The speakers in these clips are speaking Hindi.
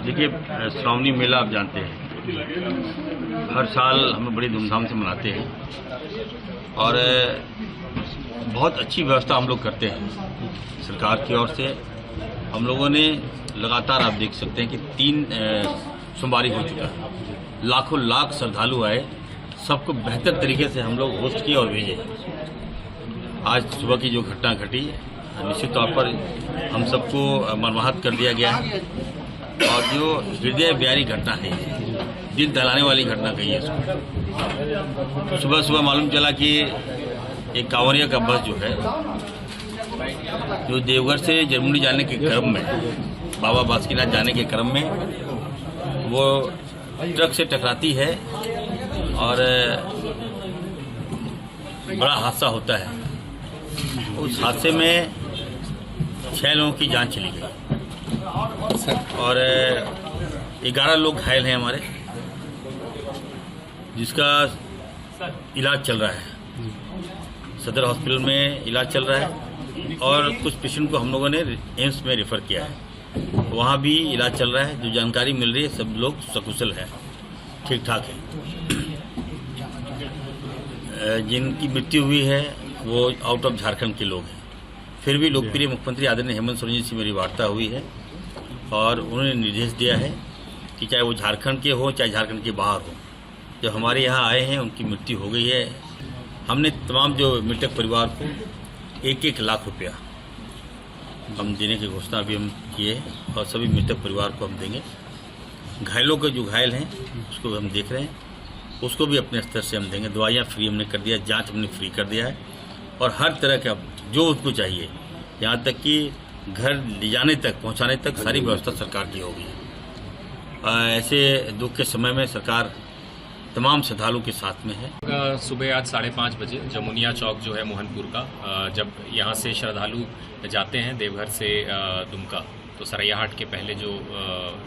देखिए, श्रावणी मेला आप जानते हैं, हर साल हम बड़ी धूमधाम से मनाते हैं और बहुत अच्छी व्यवस्था हम लोग करते हैं सरकार की ओर से। हम लोगों ने लगातार, आप देख सकते हैं कि 3 सोमवारी हो चुका है, लाखों लाख श्रद्धालु आए, सबको बेहतर तरीके से हम लोग होस्ट किए और भेजे। आज सुबह की जो घटना घटी, निश्चित तौर पर हम सबको मर्माहत कर दिया गया है और जो हृदय ब्यारी घटना है, दिल दहलाने वाली घटना कही है इसको। सुबह सुबह मालूम चला कि एक कांवरिया का बस जो है, जो देवघर से जरमुंडी जाने के क्रम में, बाबा बासुकीनाथ जाने के क्रम में वो ट्रक से टकराती है और बड़ा हादसा होता है। उस हादसे में 6 लोगों की जान चली गई और 11 लोग घायल हैं हमारे, जिसका इलाज चल रहा है। सदर हॉस्पिटल में इलाज चल रहा है और कुछ पेशेंट को हम लोगों ने एम्स में रेफर किया है, वहाँ भी इलाज चल रहा है। जो जानकारी मिल रही है, सब लोग सकुशल हैं, ठीक ठाक है। जिनकी मृत्यु हुई है वो आउट ऑफ झारखंड के लोग हैं। फिर भी लोकप्रिय मुख्यमंत्री आदरणीय हेमंत सोरेन जी से मेरी वार्ता हुई है और उन्होंने निर्देश दिया है कि चाहे वो झारखंड के हो चाहे झारखंड के बाहर हो, जब हमारे यहाँ आए हैं उनकी मृत्यु हो गई है, हमने तमाम जो मृतक परिवार को 1-1 लाख रुपया हम देने की घोषणा भी हम किए और सभी मृतक परिवार को हम देंगे। घायलों के जो घायल हैं उसको भी हम देख रहे हैं, उसको भी अपने स्तर से हम देंगे। दवाइयाँ फ्री हमने कर दिया, जांच हमने फ्री कर दिया है और हर तरह का जो उसको चाहिए, यहाँ तक कि घर ले जाने तक, पहुँचाने तक सारी व्यवस्था सरकार की होगी। ऐसे दुख के समय में सरकार तमाम श्रद्धालुओं के साथ में है। सुबह आज 5:30 बजे जमुनिया चौक जो है मोहनपुर का, जब यहाँ से श्रद्धालु जाते हैं देवघर से दुमका, तो सरैयाहाट के पहले जो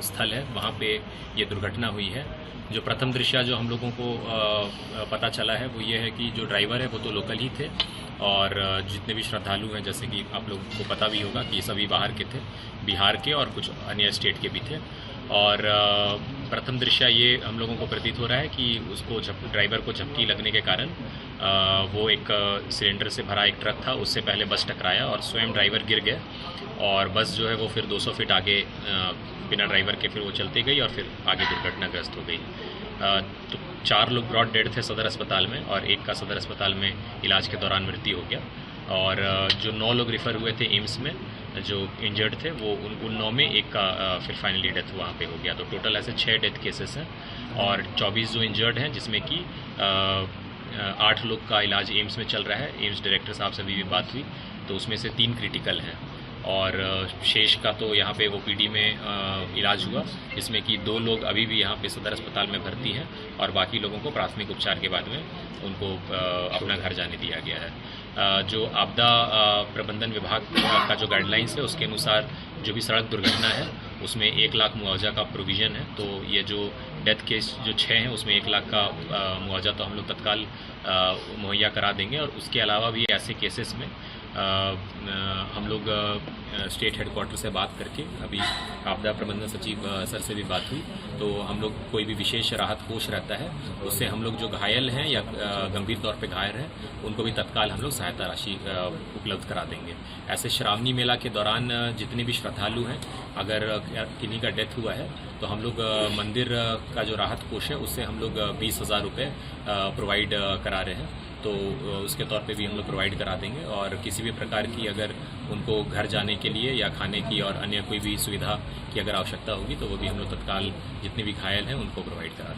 स्थल है वहाँ पे ये दुर्घटना हुई है। जो प्रथम दृश्य जो हम लोगों को पता चला है वो ये है कि जो ड्राइवर है वो तो लोकल ही थे और जितने भी श्रद्धालु हैं, जैसे कि आप लोगों को पता भी होगा कि सभी बाहर के थे, बिहार के और कुछ अन्य स्टेट के भी थे। और प्रथम दृश्य ये हम लोगों को प्रतीत हो रहा है कि उसको ड्राइवर को झपकी लगने के कारण वो एक सिलेंडर से भरा एक ट्रक था, उससे पहले बस टकराया और स्वयं ड्राइवर गिर गए और बस जो है वो फिर 200 फीट आगे बिना ड्राइवर के फिर वो चलती गई और फिर आगे दुर्घटनाग्रस्त हो गई। तो 4 लोग ब्रॉड डेड थे सदर अस्पताल में और एक का सदर अस्पताल में इलाज के दौरान मृत्यु हो गया। और जो 9 लोग रिफ़र हुए थे एम्स में जो इंजर्ड थे, वो उन 9 में एक का फिर फाइनली डेथ वहाँ पे हो गया। तो टोटल ऐसे 6 डेथ केसेस हैं और 24 जो इंजर्ड हैं, जिसमें कि 8 लोग का इलाज एम्स में चल रहा है। एम्स डायरेक्टर साहब से भी बात हुई तो उसमें से 3 क्रिटिकल हैं और शेष का तो यहाँ पे ओपीडी में इलाज हुआ, जिसमें कि 2 लोग अभी भी यहाँ पे सदर अस्पताल में भर्ती हैं और बाकी लोगों को प्राथमिक उपचार के बाद में उनको अपना घर जाने दिया गया है। जो आपदा प्रबंधन विभाग का जो गाइडलाइंस है उसके अनुसार जो भी सड़क दुर्घटना है उसमें 1 लाख मुआवजा का प्रोविज़न है। तो ये जो डेथ केस जो 6 हैं उसमें 1 लाख का मुआवजा तो हम लोग तत्काल मुहैया करा देंगे। और उसके अलावा भी ऐसे केसेस में हम लोग स्टेट हेडक्वार्टर से बात करके, अभी आपदा प्रबंधन सचिव सर से भी बात हुई, तो हम लोग कोई भी विशेष राहत कोष रहता है उससे हम लोग जो घायल हैं या गंभीर तौर पे घायल हैं उनको भी तत्काल हम लोग सहायता राशि उपलब्ध करा देंगे। ऐसे श्रावणी मेला के दौरान जितने भी श्रद्धालु हैं, अगर किन्हीं का डेथ हुआ है तो हम लोग मंदिर का जो राहत कोष है उससे हम लोग 20,000 रुपये प्रोवाइड करा रहे हैं, तो उसके तौर पे भी हम लोग प्रोवाइड करा देंगे। और किसी भी प्रकार की अगर उनको घर जाने के लिए या खाने की और अन्य कोई भी सुविधा की अगर आवश्यकता होगी तो वो भी हम लोग तत्काल जितने भी घायल हैं उनको प्रोवाइड करा देंगे।